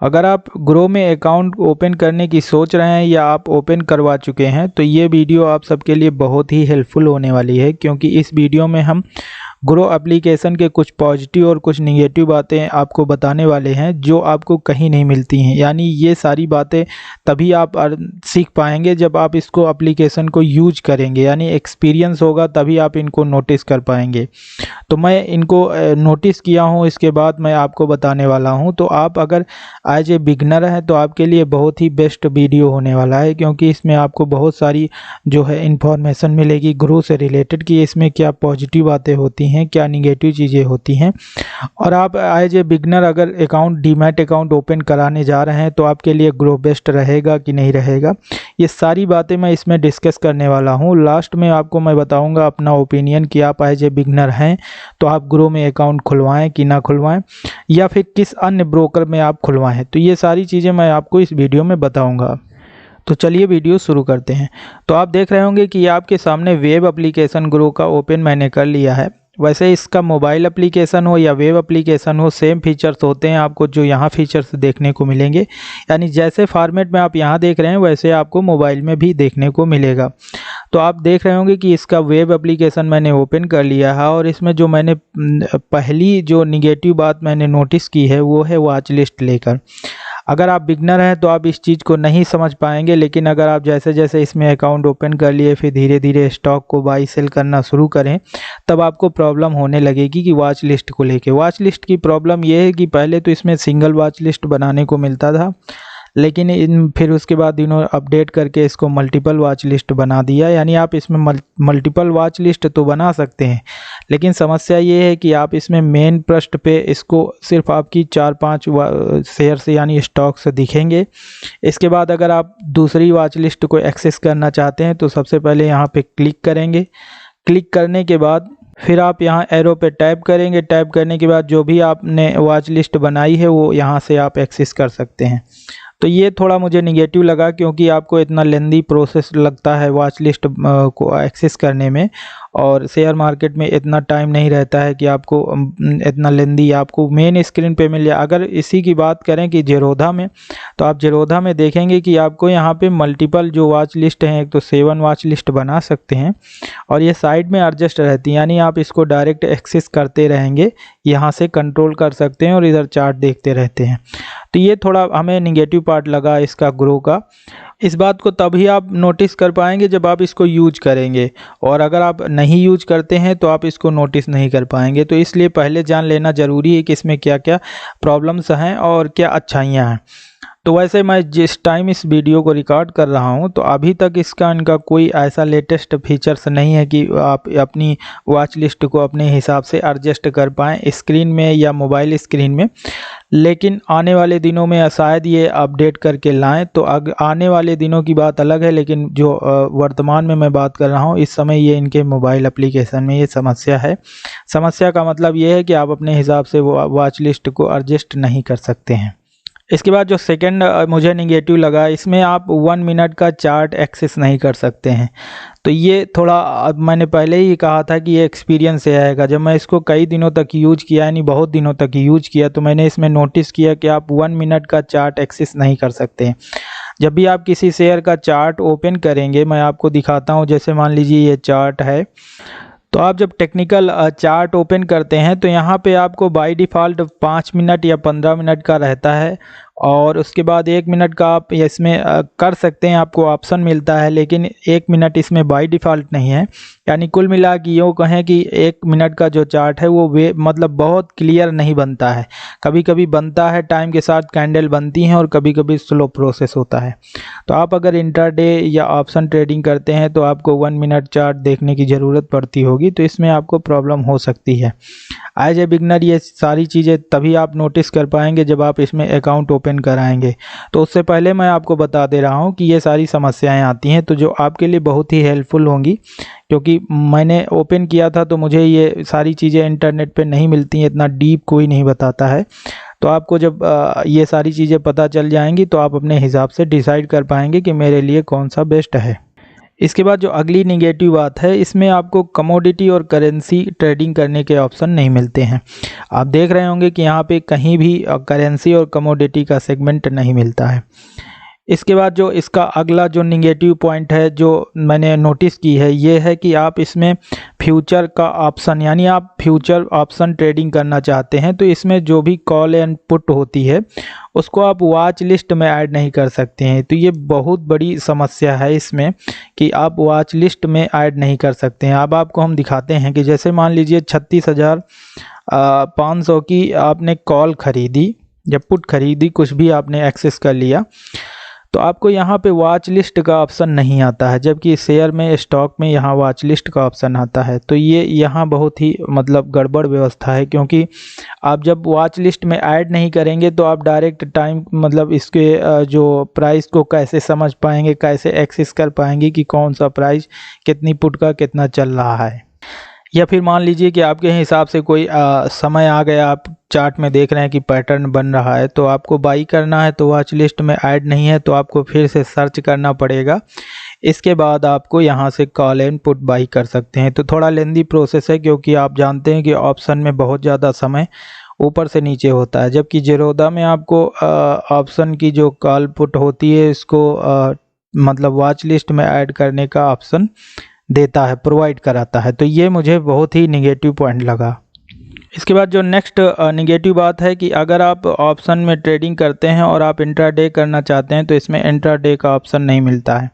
अगर आप ग्रो में अकाउंट ओपन करने की सोच रहे हैं या आप ओपन करवा चुके हैं तो ये वीडियो आप सबके लिए बहुत ही हेल्पफुल होने वाली है, क्योंकि इस वीडियो में हम ग्रो एप्लीकेशन के कुछ पॉजिटिव और कुछ निगेटिव बातें आपको बताने वाले हैं जो आपको कहीं नहीं मिलती हैं। यानी ये सारी बातें तभी आप सीख पाएंगे जब आप इसको एप्लीकेशन को यूज करेंगे, यानी एक्सपीरियंस होगा तभी आप इनको नोटिस कर पाएंगे। तो मैं इनको नोटिस किया हूँ, इसके बाद मैं आपको बताने वाला हूँ। तो आप अगर एज ए बिगनर हैं तो आपके लिए बहुत ही बेस्ट वीडियो होने वाला है, क्योंकि इसमें आपको बहुत सारी जो है इंफॉर्मेशन मिलेगी ग्रो से रिलेटेड कि इसमें क्या पॉजिटिव बातें होती हैं, क्या निगेटिव चीज़ें होती हैं। और आप एज ए बिगनर अगर अकाउंट डीमैट अकाउंट ओपन कराने जा रहे हैं तो आपके लिए ग्रो बेस्ट रहेगा कि नहीं रहेगा, ये सारी बातें मैं इसमें डिस्कस करने वाला हूँ। लास्ट में आपको मैं बताऊँगा अपना ओपिनियन कि आप एज ए बिगनर हैं तो आप ग्रो में अकाउंट खुलवाएं कि ना खुलवाएं, या फिर किस अन्य ब्रोकर में आप खुलवाएं। तो ये सारी चीज़ें मैं आपको इस वीडियो में बताऊंगा। तो चलिए वीडियो शुरू करते हैं। तो आप देख रहे होंगे कि आपके सामने वेब एप्लीकेशन ग्रो का ओपन मैंने कर लिया है। वैसे इसका मोबाइल एप्लीकेशन हो या वेब एप्लीकेशन हो, सेम फीचर्स होते हैं आपको जो यहाँ फीचर्स देखने को मिलेंगे। यानी जैसे फॉर्मेट में आप यहाँ देख रहे हैं वैसे आपको मोबाइल में भी देखने को मिलेगा। तो आप देख रहे होंगे कि इसका वेब एप्लीकेशन मैंने ओपन कर लिया है, और इसमें जो मैंने पहली जो निगेटिव बात मैंने नोटिस की है वो है वॉच लिस्ट लेकर। अगर आप बिगनर हैं तो आप इस चीज़ को नहीं समझ पाएंगे, लेकिन अगर आप जैसे जैसे इसमें अकाउंट ओपन कर लिए फिर धीरे धीरे स्टॉक को बाई सेल करना शुरू करें तब आपको प्रॉब्लम होने लगेगी कि वॉच लिस्ट को लेके। वॉच लिस्ट की प्रॉब्लम ये है कि पहले तो इसमें सिंगल वॉच लिस्ट बनाने को मिलता था, लेकिन फिर उसके बाद इन्होंने अपडेट करके इसको मल्टीपल वॉच लिस्ट बना दिया। यानी आप इसमें मल्टीपल वॉच लिस्ट तो बना सकते हैं, लेकिन समस्या ये है कि आप इसमें मेन पृष्ठ पे इसको सिर्फ आपकी 4-5 शेयर से यानी स्टॉक से दिखेंगे। इसके बाद अगर आप दूसरी वॉच लिस्ट को एक्सेस करना चाहते हैं तो सबसे पहले यहाँ पे क्लिक करेंगे। क्लिक करने के बाद फिर आप यहाँ एरो पे टैप करेंगे। टैप करने के बाद जो भी आपने वॉच लिस्ट बनाई है वो यहाँ से आप एक्सेस कर सकते हैं। तो ये थोड़ा मुझे निगेटिव लगा, क्योंकि आपको इतना लेंदी प्रोसेस लगता है वॉच लिस्ट को एक्सेस करने में, और शेयर मार्केट में इतना टाइम नहीं रहता है कि आपको इतना लेंदी आपको मेन स्क्रीन पे मिल जाए। अगर इसी की बात करें कि जेरोधा में, तो आप जेरोधा में देखेंगे कि आपको यहाँ पे मल्टीपल जो वॉच लिस्ट हैं, एक तो 7 वॉच लिस्ट बना सकते हैं और ये साइड में एडजस्ट रहती है, यानी आप इसको डायरेक्ट एक्सेस करते रहेंगे, यहाँ से कंट्रोल कर सकते हैं और इधर चार्ट देखते रहते हैं। तो ये थोड़ा हमें निगेटिव पार्ट लगा इसका ग्रो का। इस बात को तभी आप नोटिस कर पाएंगे जब आप इसको यूज करेंगे, और अगर आप नहीं यूज करते हैं तो आप इसको नोटिस नहीं कर पाएंगे। तो इसलिए पहले जान लेना ज़रूरी है कि इसमें क्या क्या प्रॉब्लम्स हैं और क्या अच्छाइयाँ हैं। तो वैसे मैं जिस टाइम इस वीडियो को रिकॉर्ड कर रहा हूं तो अभी तक इनका कोई ऐसा लेटेस्ट फीचर्स नहीं है कि आप अपनी वॉच लिस्ट को अपने हिसाब से एडजस्ट कर पाएँ स्क्रीन में या मोबाइल स्क्रीन में, लेकिन आने वाले दिनों में शायद ये अपडेट करके लाएं। तो आने वाले दिनों की बात अलग है, लेकिन जो वर्तमान में मैं बात कर रहा हूं इस समय ये इनके मोबाइल एप्लीकेशन में ये समस्या है। समस्या का मतलब ये है कि आप अपने हिसाब से वो वॉच लिस्ट को एडजस्ट नहीं कर सकते हैं। इसके बाद जो सेकंड मुझे निगेटिव लगा, इसमें आप 1 मिनट का चार्ट एक्सेस नहीं कर सकते हैं। तो ये थोड़ा, अब मैंने पहले ही कहा था कि ये एक्सपीरियंस से आएगा। जब मैं इसको कई दिनों तक यूज किया, यानी बहुत दिनों तक यूज किया, तो मैंने इसमें नोटिस किया कि आप 1 मिनट का चार्ट एक्सेस नहीं कर सकते हैं। जब भी आप किसी शेयर का चार्ट ओपन करेंगे, मैं आपको दिखाता हूँ, जैसे मान लीजिए ये चार्ट है, तो आप जब टेक्निकल चार्ट ओपन करते हैं तो यहाँ पे आपको बाय डिफ़ॉल्ट 5 मिनट या 15 मिनट का रहता है, और उसके बाद 1 मिनट का आप इसमें कर सकते हैं, आपको ऑप्शन मिलता है, लेकिन 1 मिनट इसमें बाय डिफ़ॉल्ट नहीं है। यानी कुल मिला के यूँ कहें कि 1 मिनट का जो चार्ट है वो मतलब बहुत क्लियर नहीं बनता है। कभी कभी बनता है, टाइम के साथ कैंडल बनती हैं, और कभी कभी स्लो प्रोसेस होता है। तो आप अगर इंट्राडे या ऑप्शन ट्रेडिंग करते हैं तो आपको 1 मिनट चार्ट देखने की ज़रूरत पड़ती होगी, तो इसमें आपको प्रॉब्लम हो सकती है। एज ए बिगनर ये सारी चीज़ें तभी आप नोटिस कर पाएंगे जब आप इसमें अकाउंट ओपन कराएंगे। तो उससे पहले मैं आपको बता दे रहा हूं कि ये सारी समस्याएं आती हैं, तो जो आपके लिए बहुत ही हेल्पफुल होंगी, क्योंकि मैंने ओपन किया था तो मुझे ये सारी चीज़ें इंटरनेट पे नहीं मिलती हैं, इतना डीप कोई नहीं बताता है। तो आपको जब ये सारी चीज़ें पता चल जाएंगी तो आप अपने हिसाब से डिसाइड कर पाएंगे कि मेरे लिए कौन सा बेस्ट है। इसके बाद जो अगली निगेटिव बात है, इसमें आपको कमोडिटी और करेंसी ट्रेडिंग करने के ऑप्शन नहीं मिलते हैं। आप देख रहे होंगे कि यहाँ पे कहीं भी करेंसी और कमोडिटी का सेगमेंट नहीं मिलता है। इसके बाद जो इसका अगला जो निगेटिव पॉइंट है जो मैंने नोटिस की है, ये है कि आप इसमें फ्यूचर का ऑप्शन, यानी आप फ्यूचर ऑप्शन ट्रेडिंग करना चाहते हैं तो इसमें जो भी कॉल एंड पुट होती है उसको आप वॉच लिस्ट में ऐड नहीं कर सकते हैं। तो ये बहुत बड़ी समस्या है इसमें कि आप वॉच लिस्ट में ऐड नहीं कर सकते हैं। अब आपको हम दिखाते हैं कि जैसे मान लीजिए 36,500 की आपने कॉल खरीदी या पुट खरीदी, कुछ भी आपने एक्सेस कर लिया, तो आपको यहाँ पे वॉच लिस्ट का ऑप्शन नहीं आता है, जबकि शेयर में, स्टॉक में यहाँ वॉच लिस्ट का ऑप्शन आता है। तो ये यहाँ बहुत ही मतलब गड़बड़ व्यवस्था है, क्योंकि आप जब वॉच लिस्ट में ऐड नहीं करेंगे तो आप डायरेक्ट टाइम मतलब इसके जो प्राइस को कैसे समझ पाएंगे, कैसे एक्सेस कर पाएंगे कि कौन सा प्राइस कितनी पुट का कितना चल रहा है। या फिर मान लीजिए कि आपके हिसाब से कोई समय आ गया, आप चार्ट में देख रहे हैं कि पैटर्न बन रहा है, तो आपको बाई करना है तो वॉच लिस्ट में ऐड नहीं है, तो आपको फिर से सर्च करना पड़ेगा। इसके बाद आपको यहाँ से कॉल एंड पुट बाई कर सकते हैं। तो थोड़ा लेंदी प्रोसेस है, क्योंकि आप जानते हैं कि ऑप्शन में बहुत ज़्यादा समय ऊपर से नीचे होता है, जबकि ज़ीरोधा में आपको ऑप्शन की जो कॉल पुट होती है इसको मतलब वॉच लिस्ट में ऐड करने का ऑप्शन देता है, प्रोवाइड कराता है। तो ये मुझे बहुत ही निगेटिव पॉइंट लगा। इसके बाद जो नेक्स्ट निगेटिव बात है कि अगर आप ऑप्शन में ट्रेडिंग करते हैं और आप इंट्राडे करना चाहते हैं तो इसमें इंट्राडे का ऑप्शन नहीं मिलता है।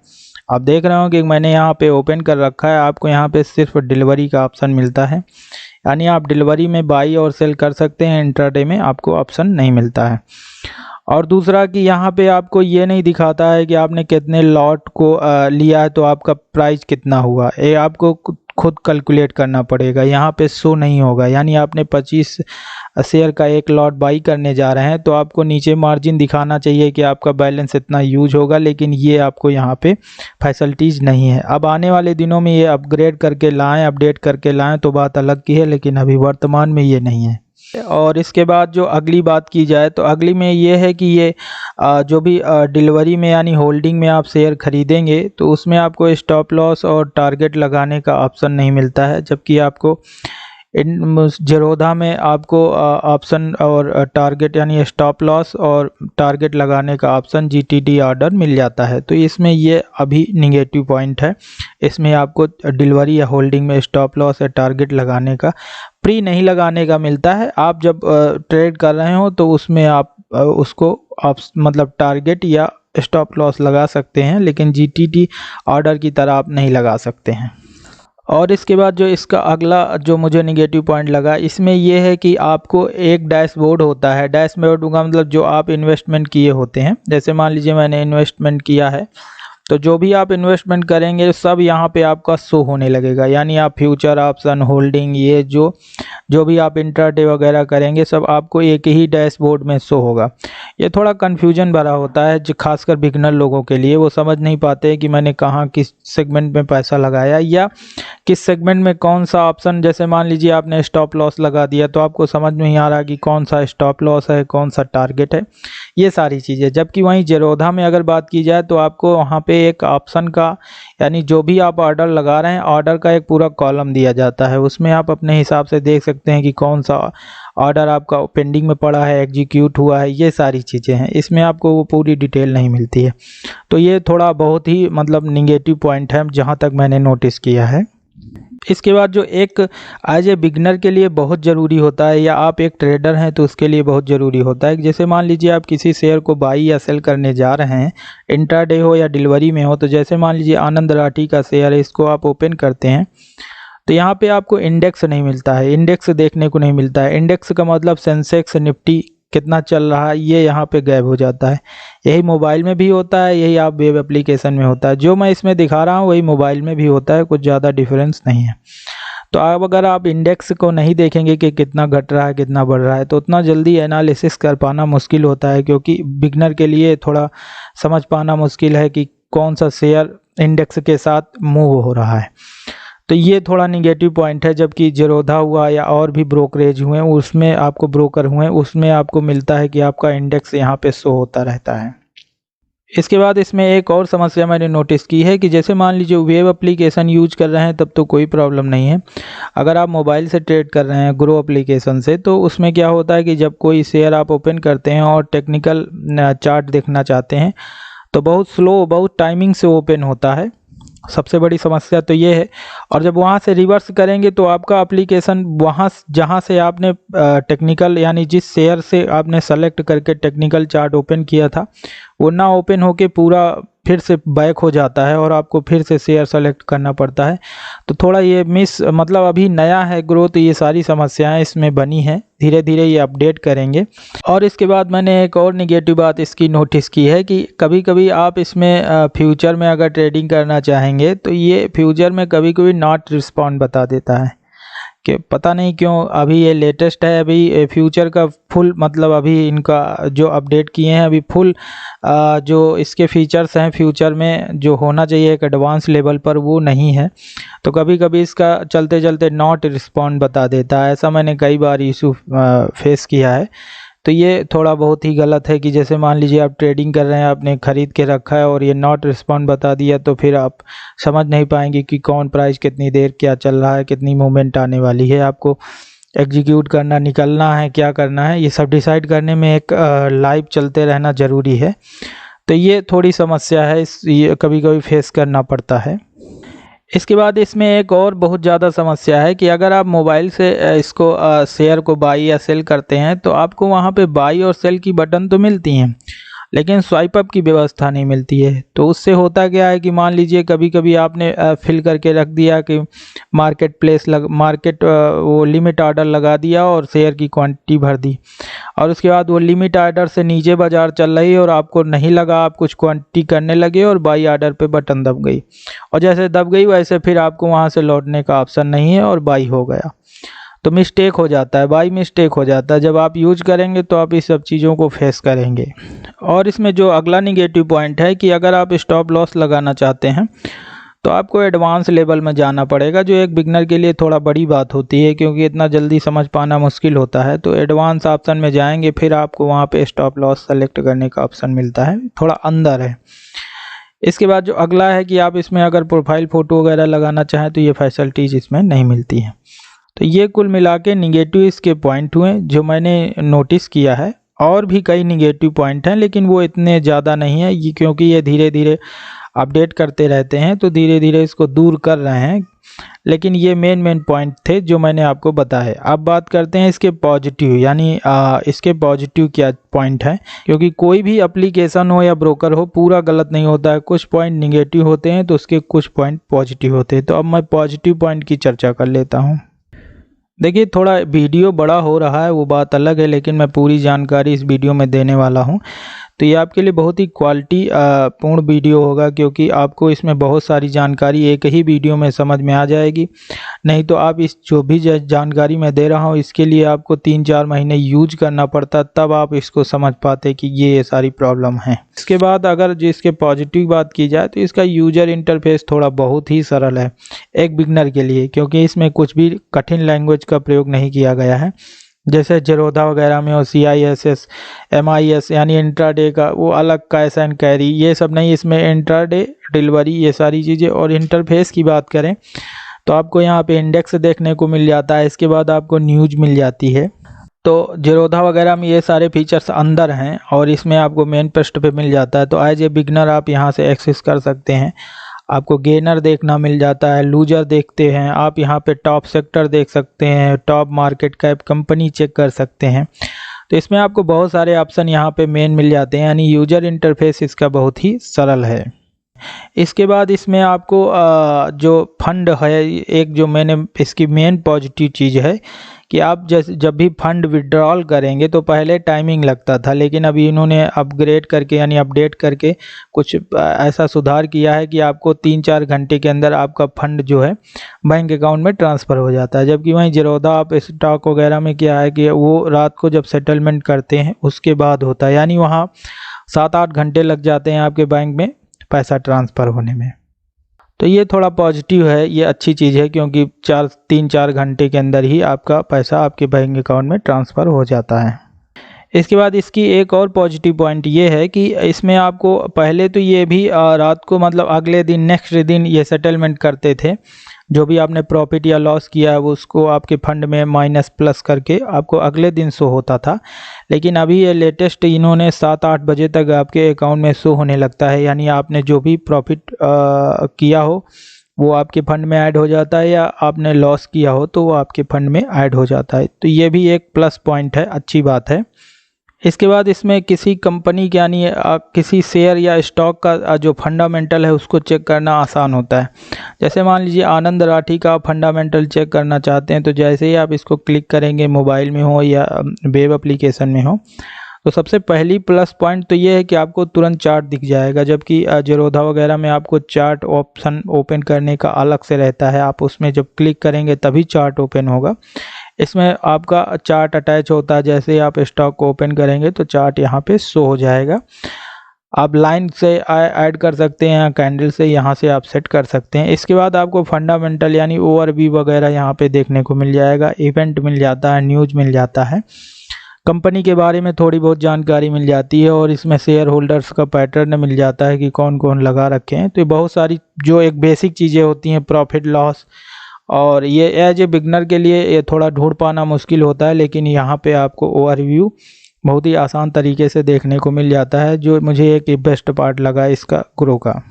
आप देख रहे हो कि मैंने यहाँ पे ओपन कर रखा है, आपको यहाँ पे सिर्फ डिलीवरी का ऑप्शन मिलता है, यानी आप डिलीवरी में बाई और सेल कर सकते हैं, इंट्राडे में आपको ऑप्शन नहीं मिलता है। और दूसरा कि यहाँ पे आपको ये नहीं दिखाता है कि आपने कितने लॉट को लिया है तो आपका प्राइस कितना हुआ, ये आपको खुद कैलकुलेट करना पड़ेगा, यहाँ पे शो नहीं होगा। यानी आपने 25 शेयर का एक लॉट बाई करने जा रहे हैं तो आपको नीचे मार्जिन दिखाना चाहिए कि आपका बैलेंस इतना यूज होगा, लेकिन ये आपको यहाँ पे फैसिलिटीज़ नहीं है। अब आने वाले दिनों में ये अपग्रेड करके लाएँ, अपडेट करके लाएँ तो बात अलग की है, लेकिन अभी वर्तमान में ये नहीं है। और इसके बाद जो अगली बात की जाए तो अगली में ये है कि ये जो भी डिलीवरी में यानी होल्डिंग में आप शेयर खरीदेंगे तो उसमें आपको स्टॉप लॉस और टारगेट लगाने का ऑप्शन नहीं मिलता है, जबकि आपको ज़ीरोधा में आपको ऑप्शन और टारगेट यानी स्टॉप लॉस और टारगेट लगाने का ऑप्शन GTD ऑर्डर मिल जाता है। तो इसमें ये अभी निगेटिव पॉइंट है, इसमें आपको डिलीवरी या होल्डिंग में स्टॉप लॉस या टारगेट लगाने का प्री नहीं लगाने का मिलता है। आप जब ट्रेड कर रहे हो तो उसमें आप उसको मतलब टारगेट या स्टॉप लॉस लगा सकते हैं, लेकिन GTD ऑर्डर की तरह आप नहीं लगा सकते हैं। और इसके बाद जो इसका अगला जो मुझे निगेटिव पॉइंट लगा, इसमें यह है कि आपको एक डैशबोर्ड होता है। डैशबोर्ड का मतलब जो आप इन्वेस्टमेंट किए होते हैं, जैसे मान लीजिए मैंने इन्वेस्टमेंट किया है तो जो भी आप इन्वेस्टमेंट करेंगे सब यहाँ पे आपका शो होने लगेगा, यानी आप फ्यूचर ऑप्शन होल्डिंग ये जो भी आप इंट्राडे वगैरह करेंगे सब आपको एक ही डैशबोर्ड में शो होगा। ये थोड़ा कन्फ्यूजन भरा होता है, जो खासकर बिगनर लोगों के लिए, वो समझ नहीं पाते कि मैंने कहाँ किस सेगमेंट में पैसा लगाया या किस सेगमेंट में कौन सा ऑप्शन। जैसे मान लीजिए आपने स्टॉप लॉस लगा दिया तो आपको समझ नहीं आ रहा कि कौन सा स्टॉप लॉस है, कौन सा टारगेट है, ये सारी चीज़ें। जबकि वहीं ज़ीरोधा में अगर बात की जाए तो आपको वहाँ पे एक ऑप्शन का यानी जो भी आप ऑर्डर लगा रहे हैं ऑर्डर का एक पूरा कॉलम दिया जाता है, उसमें आप अपने हिसाब से देख सकते हैं कि कौन सा ऑर्डर आपका पेंडिंग में पड़ा है, एग्जीक्यूट हुआ है, ये सारी चीज़ें हैं। इसमें आपको वो पूरी डिटेल नहीं मिलती है। तो ये थोड़ा बहुत ही मतलब निगेटिव पॉइंट है जहाँ तक मैंने नोटिस किया है। इसके बाद जो एक एज ए बिगनर के लिए बहुत ज़रूरी होता है, या आप एक ट्रेडर हैं तो उसके लिए बहुत ज़रूरी होता है, जैसे मान लीजिए आप किसी शेयर को बाई या सेल करने जा रहे हैं, इंट्राडे हो या डिलीवरी में हो। तो जैसे मान लीजिए आनंद राठी का शेयर है, इसको आप ओपन करते हैं तो यहाँ पे आपको इंडेक्स नहीं मिलता है, इंडेक्स देखने को नहीं मिलता है। इंडेक्स का मतलब सेंसेक्स निफ्टी कितना चल रहा है ये यहाँ पे गायब हो जाता है। यही मोबाइल में भी होता है, यही आप वेब एप्लीकेशन में होता है। जो मैं इसमें दिखा रहा हूँ वही मोबाइल में भी होता है, कुछ ज़्यादा डिफरेंस नहीं है। तो अब अगर आप इंडेक्स को नहीं देखेंगे कि कितना घट रहा है कितना बढ़ रहा है तो उतना जल्दी एनालिसिस कर पाना मुश्किल होता है, क्योंकि बिगनर के लिए थोड़ा समझ पाना मुश्किल है कि कौन सा शेयर इंडेक्स के साथ मूव हो रहा है। तो ये थोड़ा निगेटिव पॉइंट है। जबकि ज़ीरोधा हुआ या और भी ब्रोकरेज हुए उसमें आपको ब्रोकर हुए उसमें आपको मिलता है कि आपका इंडेक्स यहाँ पे शो होता रहता है। इसके बाद इसमें एक और समस्या मैंने नोटिस की है कि जैसे मान लीजिए वेब एप्लीकेशन यूज कर रहे हैं तब तो कोई प्रॉब्लम नहीं है। अगर आप मोबाइल से ट्रेड कर रहे हैं ग्रो एप्लीकेशन से, तो उसमें क्या होता है कि जब कोई शेयर आप ओपन करते हैं और टेक्निकल चार्ट देखना चाहते हैं तो बहुत स्लो, बहुत टाइमिंग से ओपन होता है। सबसे बड़ी समस्या तो ये है। और जब वहाँ से रिवर्स करेंगे तो आपका एप्लीकेशन वहाँ जहाँ से आपने टेक्निकल यानी जिस शेयर से आपने सेलेक्ट करके टेक्निकल चार्ट ओपन किया था वो ना ओपन होके पूरा फिर से बैक हो जाता है और आपको फिर से शेयर सेलेक्ट करना पड़ता है। तो थोड़ा ये मतलब अभी नया है ग्रो, तो ये सारी समस्याएं इसमें बनी हैं। धीरे धीरे ये अपडेट करेंगे। और इसके बाद मैंने एक और निगेटिव बात इसकी नोटिस की है कि कभी कभी आप इसमें फ्यूचर में अगर ट्रेडिंग करना चाहेंगे तो ये फ्यूचर में कभी कभी नॉट रिस्पॉन्ड बता देता है कि पता नहीं क्यों। अभी ये लेटेस्ट है, अभी फ्यूचर का फुल मतलब अभी इनका जो अपडेट किए हैं अभी फुल जो इसके फीचर्स हैं फ्यूचर में जो होना चाहिए एक एडवांस लेवल पर वो नहीं है। तो कभी कभी इसका चलते चलते नॉट रिस्पॉन्ड बता देता है। ऐसा मैंने कई बार इशू फेस किया है। तो ये थोड़ा बहुत ही गलत है कि जैसे मान लीजिए आप ट्रेडिंग कर रहे हैं, आपने ख़रीद के रखा है और ये नॉट रिस्पॉन्ड बता दिया तो फिर आप समझ नहीं पाएंगे कि कौन प्राइस कितनी देर क्या चल रहा है, कितनी मूवमेंट आने वाली है। आपको एग्जीक्यूट करना, निकलना है, क्या करना है, ये सब डिसाइड करने में एक लाइव चलते रहना ज़रूरी है। तो ये थोड़ी समस्या है, ये कभी कभी फेस करना पड़ता है। इसके बाद इसमें एक और बहुत ज़्यादा समस्या है कि अगर आप मोबाइल से इसको शेयर को बाई या सेल करते हैं तो आपको वहाँ पे बाई और सेल की बटन तो मिलती हैं लेकिन स्वाइप अप की व्यवस्था नहीं मिलती है। तो उससे होता क्या है कि मान लीजिए कभी कभी आपने फिल करके रख दिया कि मार्केट वो लिमिट ऑर्डर लगा दिया और शेयर की क्वांटिटी भर दी और उसके बाद वो लिमिट ऑर्डर से नीचे बाजार चल रही और आपको नहीं लगा, आप कुछ क्वांटिटी करने लगे और बाई ऑर्डर पे बटन दब गई और जैसे दब गई वैसे फिर आपको वहाँ से लौटने का ऑप्शन नहीं है और बाई हो गया। तो मिस्टेक हो जाता है, बाई मिस्टेक हो जाता है। जब आप यूज करेंगे तो आप इस सब चीज़ों को फेस करेंगे। और इसमें जो अगला निगेटिव पॉइंट है कि अगर आप स्टॉप लॉस लगाना चाहते हैं तो आपको एडवांस लेवल में जाना पड़ेगा, जो एक बिगनर के लिए थोड़ा बड़ी बात होती है क्योंकि इतना जल्दी समझ पाना मुश्किल होता है। तो एडवांस ऑप्शन में जाएंगे फिर आपको वहाँ पे स्टॉप लॉस सेलेक्ट करने का ऑप्शन मिलता है, थोड़ा अंदर है। इसके बाद जो अगला है कि आप इसमें अगर प्रोफाइल फ़ोटो वगैरह लगाना चाहें तो ये फैसिलिटीज़ इसमें नहीं मिलती हैं। तो ये कुल मिला के निगेटिव इसके पॉइंट हुए जो मैंने नोटिस किया है। और भी कई निगेटिव पॉइंट हैं लेकिन वो इतने ज़्यादा नहीं है ये, क्योंकि ये धीरे धीरे अपडेट करते रहते हैं तो धीरे धीरे इसको दूर कर रहे हैं। लेकिन ये मेन पॉइंट थे जो मैंने आपको बताए। अब बात करते हैं इसके पॉजिटिव, यानी इसके पॉजिटिव क्या पॉइंट है। क्योंकि कोई भी एप्लीकेशन हो या ब्रोकर हो पूरा गलत नहीं होता है, कुछ पॉइंट निगेटिव होते हैं तो उसके कुछ पॉइंट पॉजिटिव होते हैं। तो अब मैं पॉजिटिव पॉइंट की चर्चा कर लेता हूँ। देखिए थोड़ा वीडियो बड़ा हो रहा है वो बात अलग है, लेकिन मैं पूरी जानकारी इस वीडियो में देने वाला हूँ। तो ये आपके लिए बहुत ही क्वालिटी पूर्ण वीडियो होगा क्योंकि आपको इसमें बहुत सारी जानकारी एक ही वीडियो में समझ में आ जाएगी। नहीं तो आप इस जो भी जानकारी मैं दे रहा हूँ इसके लिए आपको 3-4 महीने यूज करना पड़ता, तब आप इसको समझ पाते कि ये सारी प्रॉब्लम है। इसके बाद अगर जिसके पॉजिटिव बात की जाए तो इसका यूजर इंटरफेस थोड़ा बहुत ही सरल है एक बिगनर के लिए, क्योंकि इसमें कुछ भी कठिन लैंग्वेज का प्रयोग नहीं किया गया है। जैसे जेरोधा वगैरह में और CISS MIS यानी इंट्राडे का वो अलग, कैश एंड कैरी ये सब नहीं, इसमें इंट्राडे डिलीवरी ये सारी चीज़ें। और इंटरफेस की बात करें तो आपको यहाँ पे इंडेक्स देखने को मिल जाता है, इसके बाद आपको न्यूज मिल जाती है। तो जेरोधा वगैरह में ये सारे फीचर्स अंदर हैं और इसमें आपको मेन पृष्ठ पे मिल जाता है। तो एज ए बिगनर आप यहाँ से एक्सेस कर सकते हैं। आपको गेनर देखना मिल जाता है, लूजर देखते हैं आप, यहाँ पे टॉप सेक्टर देख सकते हैं, top market cap company cheque कर सकते हैं। तो इसमें आपको बहुत सारे ऑप्शन यहाँ पे मेन मिल जाते हैं, यानी यूजर इंटरफेस इसका बहुत ही सरल है। इसके बाद इसमें आपको जो फंड है, एक जो मैंने इसकी मेन पॉजिटिव चीज़ है कि आप जब भी फंड विड्रॉल करेंगे तो पहले टाइमिंग लगता था, लेकिन अभी इन्होंने अपग्रेड करके यानी अपडेट करके कुछ ऐसा सुधार किया है कि आपको 3-4 घंटे के अंदर आपका फंड जो है बैंक अकाउंट में ट्रांसफ़र हो जाता है। जबकि वहीं जेरोधा आप स्टॉक वगैरह में क्या है कि वो रात को जब सेटलमेंट करते हैं उसके बाद होता है, यानी वहाँ 7-8 घंटे लग जाते हैं आपके बैंक में पैसा ट्रांसफ़र होने में। तो ये थोड़ा पॉजिटिव है, ये अच्छी चीज़ है क्योंकि 3-4 घंटे के अंदर ही आपका पैसा आपके बैंक अकाउंट में ट्रांसफ़र हो जाता है। इसके बाद इसकी एक और पॉजिटिव पॉइंट ये है कि इसमें आपको पहले तो ये भी रात को मतलब अगले दिन नेक्स्ट दिन ये सेटलमेंट करते थे। जो भी आपने प्रॉफिट या लॉस किया है वो उसको आपके फंड में माइनस प्लस करके आपको अगले दिन शो होता था। लेकिन अभी ये लेटेस्ट इन्होंने 7-8 बजे तक आपके अकाउंट में शो होने लगता है, यानी आपने जो भी प्रॉफिट किया हो वो आपके फंड में ऐड हो जाता है, या आपने लॉस किया हो तो वो आपके फंड में ऐड हो जाता है। तो ये भी एक प्लस पॉइंट है, अच्छी बात है। इसके बाद इसमें किसी कंपनी के यानी किसी शेयर या स्टॉक का जो फंडामेंटल है उसको चेक करना आसान होता है। जैसे मान लीजिए आनंद राठी का फंडामेंटल चेक करना चाहते हैं, तो जैसे ही आप इसको क्लिक करेंगे, मोबाइल में हो या वेब एप्लीकेशन में हो, तो सबसे पहली प्लस पॉइंट तो ये है कि आपको तुरंत चार्ट दिख जाएगा। जबकि जेरोधा वगैरह में आपको चार्ट ऑप्शन ओपन करने का अलग से रहता है, आप उसमें जब क्लिक करेंगे तभी चार्ट ओपन होगा। इसमें आपका चार्ट अटैच होता है, जैसे ही आप स्टॉक को ओपन करेंगे तो चार्ट यहाँ पे शो हो जाएगा। आप लाइन से ऐड कर सकते हैं, कैंडल से यहाँ से आप सेट कर सकते हैं। इसके बाद आपको फंडामेंटल यानी ओवरव्यू वगैरह यहाँ पे देखने को मिल जाएगा, इवेंट मिल जाता है, न्यूज़ मिल जाता है, कंपनी के बारे में थोड़ी बहुत जानकारी मिल जाती है, और इसमें शेयर होल्डर्स का पैटर्न मिल जाता है कि कौन कौन लगा रखे हैं। तो ये बहुत सारी जो एक बेसिक चीज़ें होती हैं, प्रॉफिट लॉस, और ये एज ए बिगनर के लिए ये थोड़ा ढूंढ पाना मुश्किल होता है, लेकिन यहाँ पे आपको ओवरव्यू बहुत ही आसान तरीके से देखने को मिल जाता है, जो मुझे एक बेस्ट पार्ट लगा इसका ग्रो का।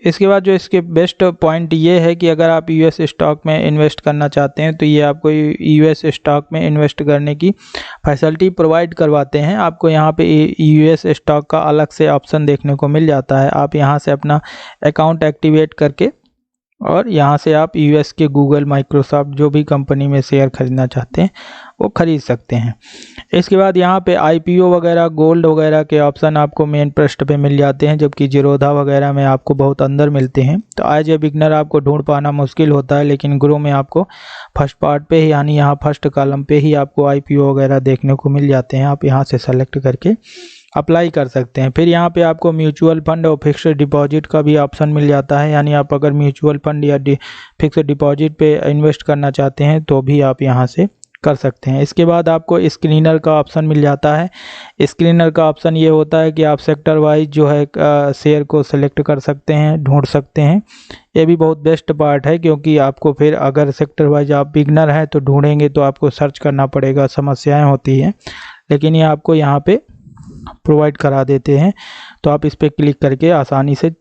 इसके बाद जो इसके बेस्ट पॉइंट ये है कि अगर आप यूएस स्टॉक में इन्वेस्ट करना चाहते हैं तो ये आपको यूएस स्टॉक में इन्वेस्ट करने की फैसिलिटी प्रोवाइड करवाते हैं। आपको यहाँ पे यूएस स्टॉक का अलग से ऑप्शन देखने को मिल जाता है। आप यहाँ से अपना अकाउंट एक्टिवेट करके और यहाँ से आप यूएस के गूगल, माइक्रोसॉफ्ट जो भी कंपनी में शेयर खरीदना चाहते हैं वो खरीद सकते हैं। इसके बाद यहाँ पे आईपीओ वगैरह, गोल्ड वगैरह के ऑप्शन आपको मेन पृष्ठ पे मिल जाते हैं, जबकि जेरोधा वगैरह में आपको बहुत अंदर मिलते हैं। तो एज ए बिगनर आपको ढूंढ पाना मुश्किल होता है, लेकिन ग्रो में आपको फर्स्ट पार्ट पे ही यानी यहाँ फर्स्ट कॉलम पे ही आपको आईपीओ वगैरह देखने को मिल जाते हैं। आप यहाँ से सेलेक्ट करके अप्लाई कर सकते हैं। फिर यहाँ पे आपको म्यूचुअल फंड और फिक्स्ड डिपॉजिट का भी ऑप्शन मिल जाता है, यानी आप अगर म्यूचुअल फंड या फिक्स्ड डिपॉजिट पे इन्वेस्ट करना चाहते हैं तो भी आप यहाँ से कर सकते हैं। इसके बाद आपको स्क्रीनर का ऑप्शन मिल जाता है। स्क्रीनर का ऑप्शन ये होता है कि आप सेक्टर वाइज जो है शेयर को सिलेक्ट कर सकते हैं, ढूंढ सकते हैं। ये भी बहुत बेस्ट पार्ट है, क्योंकि आपको फिर अगर सेक्टर वाइज आप बिगनर हैं तो ढूंढेंगे तो आपको सर्च करना पड़ेगा, समस्याएं होती हैं, लेकिन ये आपको यहाँ पे प्रोवाइड करा देते हैं। तो आप इस पर क्लिक करके आसानी से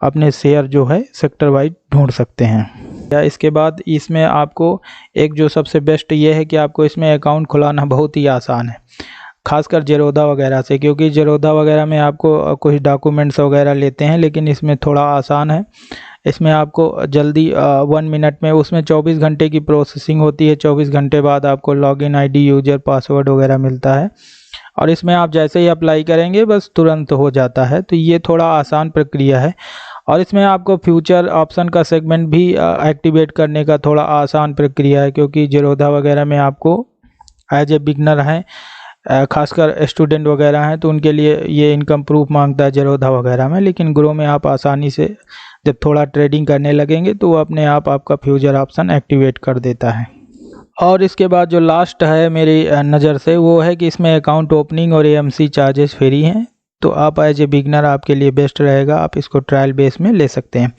अपने शेयर जो है सेक्टर वाइज ढूंढ सकते हैं। या इसके बाद इसमें आपको एक जो सबसे बेस्ट ये है कि आपको इसमें अकाउंट खुलाना बहुत ही आसान है, खासकर जेरोधा वगैरह से, क्योंकि जेरोधा वगैरह में आपको कुछ डॉक्यूमेंट्स वगैरह लेते हैं, लेकिन इसमें थोड़ा आसान है। इसमें आपको जल्दी 1 मिनट में, उसमें 24 घंटे की प्रोसेसिंग होती है। 24 घंटे बाद आपको लॉगिन आईडी, यूजर, पासवर्ड वगैरह मिलता है, और इसमें आप जैसे ही अप्लाई करेंगे बस तुरंत हो जाता है। तो ये थोड़ा आसान प्रक्रिया है। और इसमें आपको फ्यूचर ऑप्शन का सेगमेंट भी एक्टिवेट करने का थोड़ा आसान प्रक्रिया है, क्योंकि जेरोधा वगैरह में आपको एज ए बिगनर हैं, खासकर स्टूडेंट वगैरह हैं, तो उनके लिए ये इनकम प्रूफ मांगता है जेरोधा वगैरह में। लेकिन ग्रो में आप आसानी से जब थोड़ा ट्रेडिंग करने लगेंगे तो वो अपने आप आपका फ्यूचर ऑप्शन एक्टिवेट कर देता है। और इसके बाद जो लास्ट है मेरी नज़र से वो है कि इसमें अकाउंट ओपनिंग और एएमसी चार्जेस फ्री हैं। तो आप एज ए बिगनर आपके लिए बेस्ट रहेगा, आप इसको ट्रायल बेस में ले सकते हैं।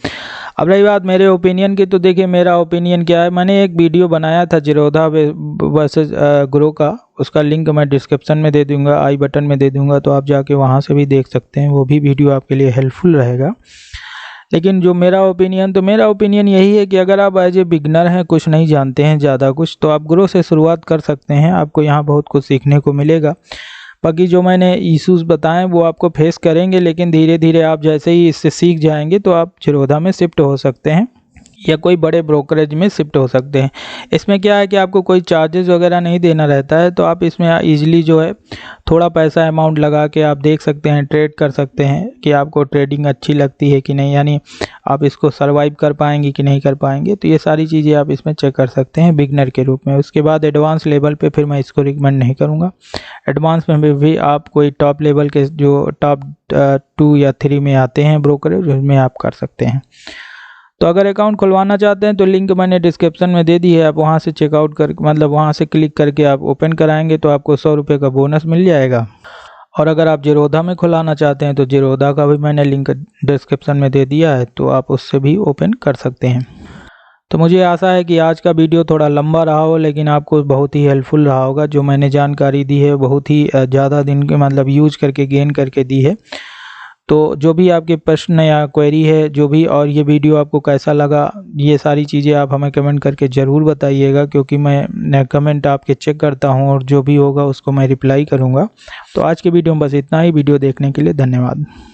अब रही बात मेरे ओपिनियन की, तो देखिए मेरा ओपिनियन क्या है। मैंने एक वीडियो बनाया था जेरोधा वर्सेस ग्रो का, उसका लिंक मैं डिस्क्रिप्शन में दे दूंगा, आई बटन में दे दूंगा, तो आप जाके वहाँ से भी देख सकते हैं। वो भी वीडियो आपके लिए हेल्पफुल रहेगा। लेकिन जो मेरा ओपिनियन यही है कि अगर आप एज ए बिगनर हैं, कुछ नहीं जानते हैं ज़्यादा कुछ, तो आप ग्रो से शुरुआत कर सकते हैं। आपको यहाँ बहुत कुछ सीखने को मिलेगा। बाकी जो मैंने इश्यूज़ बताएं वो आपको फेस करेंगे, लेकिन धीरे धीरे आप जैसे ही इससे सीख जाएंगे तो आप जेरोधा में शिफ्ट हो सकते हैं या कोई बड़े ब्रोकरेज में शिफ्ट हो सकते हैं। इसमें क्या है कि आपको कोई चार्जेस वगैरह नहीं देना रहता है, तो आप इसमें इजीली जो है थोड़ा पैसा अमाउंट लगा के आप देख सकते हैं, ट्रेड कर सकते हैं कि आपको ट्रेडिंग अच्छी लगती है कि नहीं, यानी आप इसको सर्वाइव कर पाएंगे कि नहीं कर पाएंगे। तो ये सारी चीज़ें आप इसमें चेक कर सकते हैं बिगनर के रूप में। उसके बाद एडवांस लेवल पे फिर मैं इसको रिकमेंड नहीं करूँगा। एडवांस में भी आप कोई टॉप लेवल के जो टॉप 2 या 3 में आते हैं ब्रोकरेज, उसमें आप कर सकते हैं। तो अगर अकाउंट खुलवाना चाहते हैं तो लिंक मैंने डिस्क्रिप्शन में दे दी है, आप वहां से चेकआउट कर मतलब वहां से क्लिक करके आप ओपन कराएंगे तो आपको 100 रुपये का बोनस मिल जाएगा। और अगर आप ज़ीरोधा में खुलाना चाहते हैं तो ज़ीरोधा का भी मैंने लिंक डिस्क्रिप्शन में दे दिया है, तो आप उससे भी ओपन कर सकते हैं। तो मुझे आशा है कि आज का वीडियो थोड़ा लंबा रहा हो लेकिन आपको बहुत ही हेल्पफुल रहा होगा। जो मैंने जानकारी दी है बहुत ही ज़्यादा दिन के मतलब यूज करके गेन करके दी है। तो जो भी आपके प्रश्न या क्वेरी है जो भी, और ये वीडियो आपको कैसा लगा, ये सारी चीज़ें आप हमें कमेंट करके ज़रूर बताइएगा, क्योंकि मैं कमेंट आपके चेक करता हूँ और जो भी होगा उसको मैं रिप्लाई करूँगा। तो आज के वीडियो में बस इतना ही। वीडियो देखने के लिए धन्यवाद।